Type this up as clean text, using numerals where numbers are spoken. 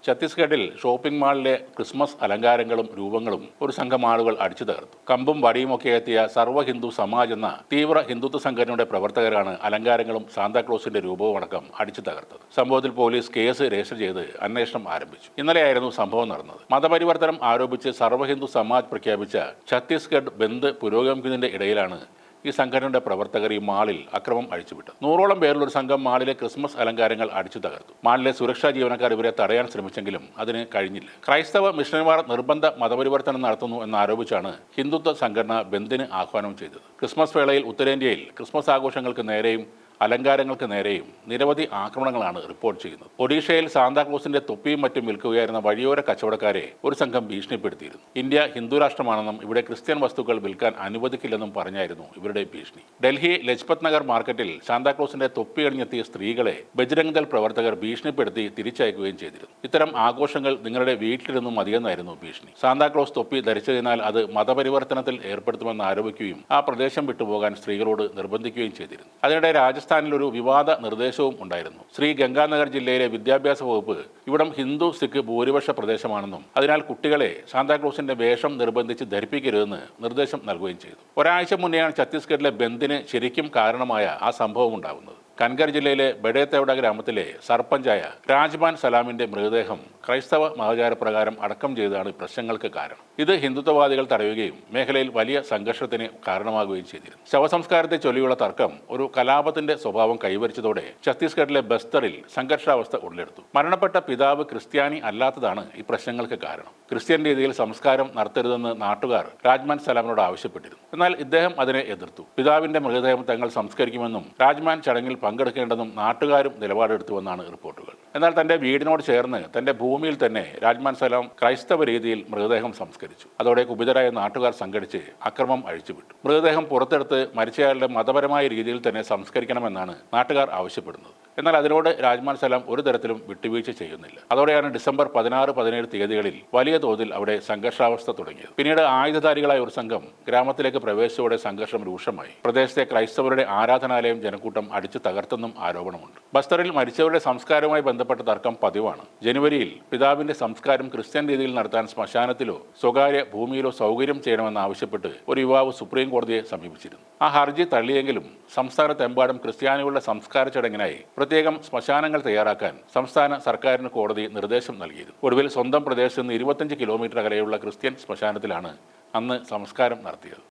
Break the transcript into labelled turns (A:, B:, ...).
A: ഛത്തീസ്ഗഡിൽ shopping മാളിലെ Christmas അലങ്കാരങ്ങളും രൂപങ്ങളും ഒരു സംഘം ആളുകൾ അടിച്ചു തകർത്തു. കമ്പും വടിയുമൊക്കെ എത്തിയ സർവ്വ ഹിന്ദു സമാജ് എന്ന തീവ്ര ഹിന്ദുത്വ സംഘടനയുടെ പ്രവർത്തകരാണ് അലങ്കാരങ്ങളും സാന്താക്ലോസിന്റെ രൂപവും അടക്കം അടിച്ചു തകർത്തത്. സംഭവത്തിൽ പോലീസ് കേസ് രജിസ്റ്റർ ചെയ്ത് അന്വേഷണം ആരംഭിച്ചു. ഇന്നലെയായിരുന്നു സംഭവം നടന്നത്. മതപരിവർത്തനം ആരോപിച്ച് സർവ്വ ഹിന്ദു സമാജ് പ്രഖ്യാപിച്ച ഛത്തീസ്ഗഡ് ബന്ദ് പുരോഗമിക്കുന്നതിന്റെ ഇടയിലാണ് ഈ സംഘടനയുടെ പ്രവർത്തകർ ഈ മാളിൽ അക്രമം അഴിച്ചുവിട്ടു. 100ഓളം പേരിലൊരു സംഘം മാളിലെ ക്രിസ്മസ് അലങ്കാരങ്ങൾ അടിച്ചു തകർത്തു. മാളിലെ സുരക്ഷാ ജീവനക്കാർ ഇവരെ തടയാൻ ശ്രമിച്ചെങ്കിലും അതിന് കഴിഞ്ഞില്ല. ക്രൈസ്തവ മിഷണറിമാർ നിർബന്ധ മതപരിവർത്തനം നടത്തുന്നു എന്നാരോപിച്ചാണ് ഹിന്ദുത്വ സംഘടന ബന്ദിന് ആഹ്വാനം ചെയ്തത്. ക്രിസ്മസ് വേളയിൽ ഉത്തരേന്ത്യയിൽ ക്രിസ്മസ് ആഘോഷങ്ങൾക്ക് നേരെയും അലങ്കാരങ്ങൾക്ക് നേരെയും നിരവധി ആക്രമണങ്ങളാണ് റിപ്പോർട്ട് ചെയ്യുന്നത്. ഒഡീഷയിൽ സാന്താക്ലോസിന്റെ തൊപ്പിയും മറ്റും വിൽക്കുകയായിരുന്ന വഴിയോര കച്ചവടക്കാരെ ഒരു സംഘം ഭീഷണിപ്പെടുത്തിയിരുന്നു. ഇന്ത്യ ഹിന്ദു രാഷ്ട്രമാണെന്നും ഇവിടെ ക്രിസ്ത്യൻ വസ്തുക്കൾ വിൽക്കാൻ അനുവദിക്കില്ലെന്നും പറഞ്ഞായിരുന്നു ഇവരുടെ ഭീഷണി. ഡൽഹി ലജ്പത് നഗർ മാർക്കറ്റിൽ സാന്താക്ലോസിന്റെ തൊപ്പി അണിഞ്ഞെത്തിയ സ്ത്രീകളെ ബജ്രംഗ് ദൾ പ്രവർത്തകർ ഭീഷണിപ്പെടുത്തി തിരിച്ചയക്കുകയും ചെയ്തിരുന്നു. ഇത്തരം ആഘോഷങ്ങൾ നിങ്ങളുടെ വീട്ടിലിരുന്നും മതിയെന്നായിരുന്നു ഭീഷണി. സാന്താക്ലോസ് തൊപ്പി ധരിച്ചതിനാൽ അത് മതപരിവർത്തനത്തിൽ ഏർപ്പെടുത്തുമെന്ന് ആരോപിക്കുകയും ആ പ്രദേശം വിട്ടുപോകാൻ സ്ത്രീകളോട് നിർബന്ധിക്കുകയും ചെയ്തിരുന്നു. അതിനിടെ രാജസ്ഥാനിൽ ഒരു വിവാദ നിർദ്ദേശവും ഉണ്ടായിരുന്നു. ശ്രീ ഗംഗാനഗർ ജില്ലയിലെ വിദ്യാഭ്യാസ വകുപ്പ് ഇവിടം ഹിന്ദു സിഖ് ഭൂരിപക്ഷ പ്രദേശമാണെന്നും അതിനാൽ കുട്ടികളെ സാന്താക്ലോസിന്റെ വേഷം നിർബന്ധിച്ച് ധരിപ്പിക്കരുതെന്ന് നിർദ്ദേശം നൽകുകയും ചെയ്തു. ഒരാഴ്ച മുന്നെയാണ് ഛത്തീസ്ഗഡിലെ ബന്ദിന് ശരിക്കും കാരണമായ ആ സംഭവം ഉണ്ടാകുന്നത്. കൻഗർ ജില്ലയിലെ ബഡേത്തേവട ഗ്രാമത്തിലെ സർപഞ്ചായ രാജ്മാൻ സലാമിന്റെ മൃതദേഹം ക്രൈസ്തവ മതാചാരപ്രകാരം അടക്കം ചെയ്തതാണ് പ്രശ്നങ്ങൾക്ക് കാരണം. ഇത് ഹിന്ദുത്വവാദികൾ തടയുകയും മേഖലയിൽ വലിയ സംഘർഷത്തിന് കാരണമാകുകയും ചെയ്തിരുന്നു. ശവസംസ്കാരത്തെ ചൊല്ലിയുള്ള തർക്കം ഒരു കലാപത്തിന്റെ സ്വഭാവം കൈവരിച്ചതോടെ ഛത്തീസ്ഗഡിലെ ബസ്തറിൽ സംഘർഷാവസ്ഥ ഉടലെടുത്തു. മരണപ്പെട്ട പിതാവ് ക്രിസ്ത്യാനി അല്ലാത്തതാണ് ഈ പ്രശ്നങ്ങൾക്ക് കാരണം. ക്രിസ്ത്യൻ രീതിയിൽ സംസ്കാരം നടത്തരുതെന്ന് നാട്ടുകാർ രാജ്മാൻ സലാമിനോട് ആവശ്യപ്പെട്ടിരുന്നു. എന്നാൽ ഇദ്ദേഹം അതിനെ എതിർത്തു. പിതാവിന്റെ മൃതദേഹം തങ്ങൾ സംസ്കരിക്കുമെന്നും രാജ്മാൻ ചടങ്ങിൽ പങ്കെടുക്കേണ്ടെന്നും നാട്ടുകാരും നിലപാടെടുത്തുവെന്നാണ് റിപ്പോർട്ടുകൾ. എന്നാൽ തന്റെ വീടിനോട് ചേർന്ന് തന്റെ ഭൂമിയിൽ തന്നെ രാജ്മാൻ സലാം ക്രൈസ്തവ രീതിയിൽ മൃതദേഹം സംസ്കരിച്ചു. അതോടെ കുപിതരായ നാട്ടുകാർ സംഘടിച്ച് അക്രമം അഴിച്ചുവിട്ടു. മൃതദേഹം പുറത്തെടുത്ത് മരിച്ചയാളുടെ മതപരമായ രീതിയിൽ തന്നെ സംസ്കരിക്കണമെന്നാണ് നാട്ടുകാർ ആവശ്യപ്പെടുന്നത്. എന്നാൽ അതിനോട് രാജ്മാൻ സലാം ഒരു തരത്തിലും വിട്ടുവീഴ്ച ചെയ്യുന്നില്ല. അതോടെയാണ് ഡിസംബർ 16, 17 തീയതികളിൽ വലിയ തോതിൽ അവിടെ സംഘർഷാവസ്ഥ തുടങ്ങിയത്. പിന്നീട് ആയുധധാരികളായ ഒരു സംഘം ഗ്രാമത്തിലേക്ക് പ്രവേശിച്ചതോടെ സംഘർഷം രൂക്ഷമായി. പ്രദേശത്തെ ക്രൈസ്തവരുടെ ആരാധനാലയം ജനക്കൂട്ടം അടിച്ചു തകർത്തെന്നും ആരോപണമുണ്ട്. ബസ്തറിൽ മരിച്ചവരുടെ സംസ്കാരവുമായി ബന്ധപ്പെട്ട തർക്കം പതിവാണ്. ജനുവരിയിൽ പിതാവിന്റെ സംസ്കാരം ക്രിസ്ത്യൻ രീതിയിൽ നടത്താൻ ശ്മശാനത്തിലോ സ്വകാര്യ ഭൂമിയിലോ സൗകര്യം ചെയ്യണമെന്നാവശ്യപ്പെട്ട് ഒരു യുവാവ് സുപ്രീം കോടതിയെ സമീപിച്ചിരുന്നു. ആ ഹർജി തള്ളിയെങ്കിലും സംസ്ഥാനത്തെമ്പാടും ക്രിസ്ത്യാനികളുടെ സംസ്കാര ചടങ്ങിനായി പ്രത്യേകം ശ്മശാനങ്ങൾ തയ്യാറാക്കാൻ സംസ്ഥാന സർക്കാരിന് കോടതി നിർദ്ദേശം നൽകിയിരുന്നു. ഒടുവിൽ സ്വന്തം പ്രദേശത്ത് നിന്ന് 25 കിലോമീറ്റർ അകലെയുള്ള ക്രിസ്ത്യൻ ശ്മശാനത്തിലാണ് അന്ന് സംസ്കാരം നടത്തിയത്.